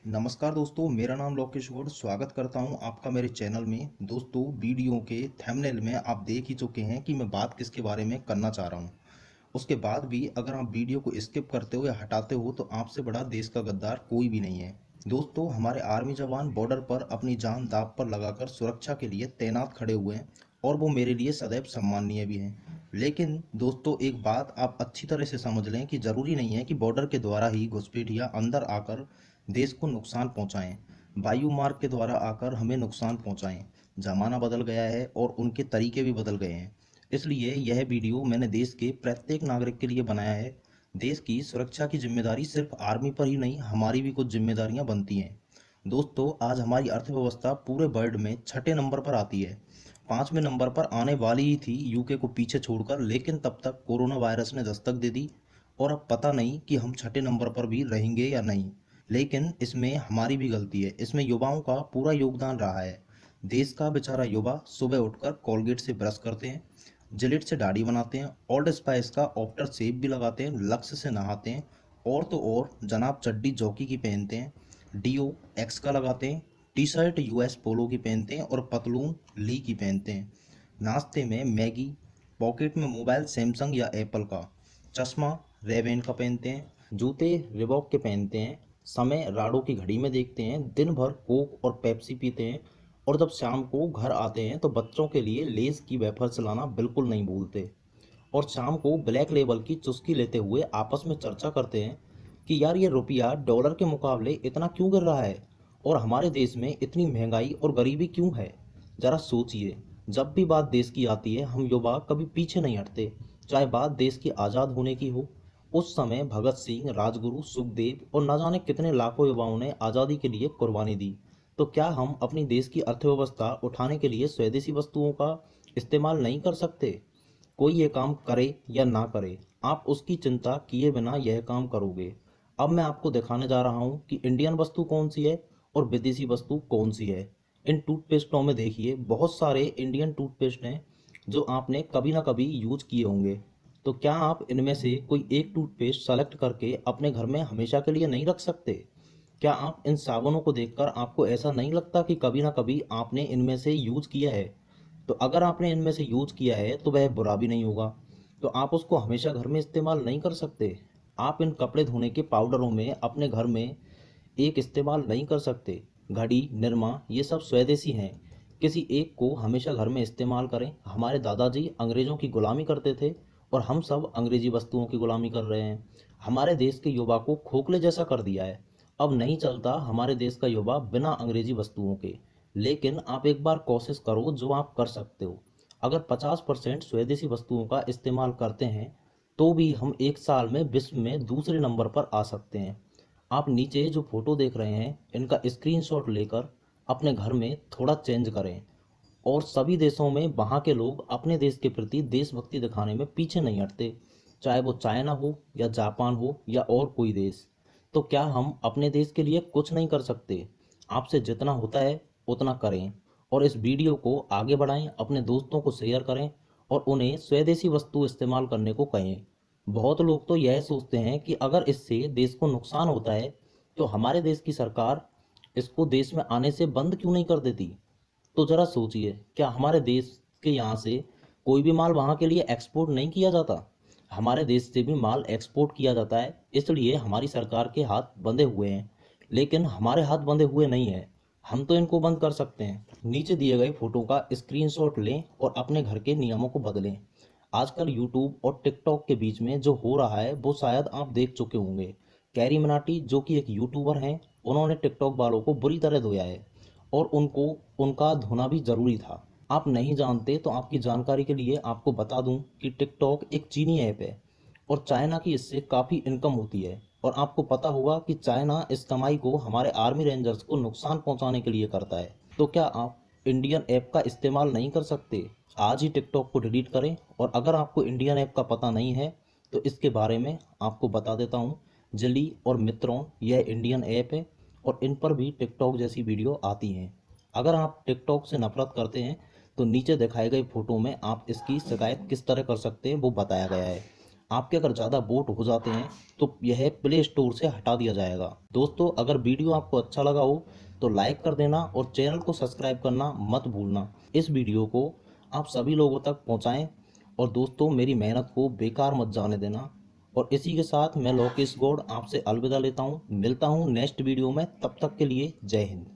नमस्कार दोस्तों, मेरा नाम लोकेश गौड़। स्वागत करता हूं आपका मेरे चैनल में। दोस्तों, वीडियो के थंबनेल में आप देख ही चुके हैं कि मैं बात किसके बारे में करना चाह रहा हूं। उसके बाद भी अगर आप वीडियो को स्किप करते हो या हटाते हो तो आपसे बड़ा देश का गद्दार कोई भी नहीं है। दोस्तों, हमारे आर्मी जवान बॉर्डर पर अपनी जान दांव पर लगाकर सुरक्षा के लिए तैनात खड़े हुए हैं और वो मेरे लिए सदैव सम्माननीय भी हैं। लेकिन दोस्तों, एक बात आप अच्छी तरह से समझ लें कि ज़रूरी नहीं है कि बॉर्डर के द्वारा ही घुसपैठिया अंदर आकर देश को नुकसान पहुंचाएं, वायु मार्ग के द्वारा आकर हमें नुकसान पहुंचाएं। ज़माना बदल गया है और उनके तरीके भी बदल गए हैं। इसलिए यह वीडियो मैंने देश के प्रत्येक नागरिक के लिए बनाया है। देश की सुरक्षा की जिम्मेदारी सिर्फ आर्मी पर ही नहीं, हमारी भी कुछ जिम्मेदारियां बनती हैं। दोस्तों, आज हमारी अर्थव्यवस्था पूरे वर्ल्ड में छठे नंबर पर आती है। पाँचवें नंबर पर आने वाली ही थी यूके को पीछे छोड़कर, लेकिन तब तक कोरोना वायरस ने दस्तक दे दी और अब पता नहीं कि हम छठे नंबर पर भी रहेंगे या नहीं। लेकिन इसमें हमारी भी गलती है, इसमें युवाओं का पूरा योगदान रहा है। देश का बेचारा युवा सुबह उठकर कोलगेट से ब्रश करते हैं, जिलेट से दाढ़ी बनाते हैं, ओल्ड स्पाइस का आफ्टर शेव भी लगाते हैं, लक्स से नहाते हैं और तो और जनाब चड्डी जॉकी की पहनते हैं, डीओ एक्स का लगाते हैं, टी शर्ट यूएस पोलो की पहनते हैं और पतलून ली की पहनते हैं। नाश्ते में मैगी, पॉकेट में मोबाइल सैमसंग या एप्पल का, चश्मा रेवेन का पहनते हैं, जूते रिबॉक के पहनते हैं, समय राडो की घड़ी में देखते हैं, दिन भर कोक और पेप्सी पीते हैं और जब शाम को घर आते हैं तो बच्चों के लिए लेस की वेफर्स लाना बिल्कुल नहीं भूलते और शाम को ब्लैक लेबल की चुस्की लेते हुए आपस में चर्चा करते हैं कि यार ये रुपया डॉलर के मुकाबले इतना क्यों गिर रहा है और हमारे देश में इतनी महंगाई और गरीबी क्यों है। जरा सोचिए, जब भी बात देश की आती है हम युवा कभी पीछे नहीं हटते, चाहे बात देश की आज़ाद होने की हो। उस समय भगत सिंह, राजगुरु, सुखदेव और न जाने कितने लाखों युवाओं ने आज़ादी के लिए कुर्बानी दी। तो क्या हम अपनी देश की अर्थव्यवस्था उठाने के लिए स्वदेशी वस्तुओं का इस्तेमाल नहीं कर सकते? कोई ये काम करे या ना करे, आप उसकी चिंता किए बिना यह काम करोगे। अब मैं आपको दिखाने जा रहा हूँ कि इंडियन वस्तु कौन सी है और विदेशी वस्तु कौन सी है। इन टूथपेस्टों में देखिए, बहुत सारे इंडियन टूथपेस्ट हैं जो आपने कभी ना कभी यूज किए होंगे। तो क्या आप इनमें से कोई एक टूथपेस्ट सेलेक्ट करके अपने घर में हमेशा के लिए नहीं रख सकते? क्या आप इन साबुनों को देखकर आपको ऐसा नहीं लगता कि कभी ना कभी आपने इनमें से यूज किया है? तो अगर आपने इनमें से यूज किया है तो वह बुरा भी नहीं होगा, तो आप उसको हमेशा घर में इस्तेमाल नहीं कर सकते। आप इन कपड़े धोने के पाउडरों में अपने घर में एक इस्तेमाल नहीं कर सकते। घड़ी, निरमा ये सब स्वदेशी हैं, किसी एक को हमेशा घर में इस्तेमाल करें। हमारे दादाजी अंग्रेज़ों की गुलामी करते थे और हम सब अंग्रेजी वस्तुओं की गुलामी कर रहे हैं। हमारे देश के युवा को खोखले जैसा कर दिया है। अब नहीं चलता हमारे देश का युवा बिना अंग्रेजी वस्तुओं के। लेकिन आप एक बार कोशिश करो जो आप कर सकते हो। अगर 50% स्वदेशी वस्तुओं का इस्तेमाल करते हैं तो भी हम एक साल में विश्व में दूसरे नंबर पर आ सकते हैं। आप नीचे जो फोटो देख रहे हैं इनका स्क्रीनशॉट लेकर अपने घर में थोड़ा चेंज करें और सभी देशों में वहाँ के लोग अपने देश के प्रति देशभक्ति दिखाने में पीछे नहीं हटते, चाहे वो चाइना हो या जापान हो या और कोई देश। तो क्या हम अपने देश के लिए कुछ नहीं कर सकते? आपसे जितना होता है उतना करें और इस वीडियो को आगे बढ़ाएं, अपने दोस्तों को शेयर करें और उन्हें स्वदेशी वस्तु इस्तेमाल करने को कहें। बहुत लोग तो यह सोचते हैं कि अगर इससे देश को नुकसान होता है तो हमारे देश की सरकार इसको देश में आने से बंद क्यों नहीं कर देती। तो जरा सोचिए, क्या हमारे देश के यहाँ से कोई भी माल वहाँ के लिए एक्सपोर्ट नहीं किया जाता? हमारे देश से भी माल एक्सपोर्ट किया जाता है, इसलिए हमारी सरकार के हाथ बंधे हुए हैं। लेकिन हमारे हाथ बंधे हुए नहीं हैं, हम तो इनको बंद कर सकते हैं। नीचे दिए गए फोटो का स्क्रीनशॉट लें और अपने घर के नियमों को बदलें। आजकल यूट्यूब और टिकटॉक के बीच में जो हो रहा है वो शायद आप देख चुके होंगे। कैरी मनाटी जो कि एक यूट्यूबर हैं, उन्होंने टिकटॉक वालों को बुरी तरह धोया है और उनको उनका धोना भी ज़रूरी था। आप नहीं जानते तो आपकी जानकारी के लिए आपको बता दूं कि टिकटॉक एक चीनी ऐप है और चाइना की इससे काफ़ी इनकम होती है और आपको पता होगा कि चाइना इस कमाई को हमारे आर्मी रेंजर्स को नुकसान पहुंचाने के लिए करता है। तो क्या आप इंडियन ऐप का इस्तेमाल नहीं कर सकते? आज ही टिकटॉक को डिलीट करें। और अगर आपको इंडियन ऐप का पता नहीं है तो इसके बारे में आपको बता देता हूँ। जिली और मित्रों, यह इंडियन ऐप है और इन पर भी टिकटॉक जैसी वीडियो आती हैं। अगर आप टिकटॉक से नफरत करते हैं तो नीचे दिखाए गए फोटो में आप इसकी शिकायत किस तरह कर सकते हैं वो बताया गया है। आपके अगर ज़्यादा वोट हो जाते हैं तो यह प्ले स्टोर से हटा दिया जाएगा। दोस्तों, अगर वीडियो आपको अच्छा लगा हो तो लाइक कर देना और चैनल को सब्सक्राइब करना मत भूलना। इस वीडियो को आप सभी लोगों तक पहुंचाएं और दोस्तों, मेरी मेहनत को बेकार मत जाने देना। और इसी के साथ मैं लोकेश गौड़ आपसे अलविदा लेता हूं। मिलता हूं नेक्स्ट वीडियो में, तब तक के लिए जय हिंद।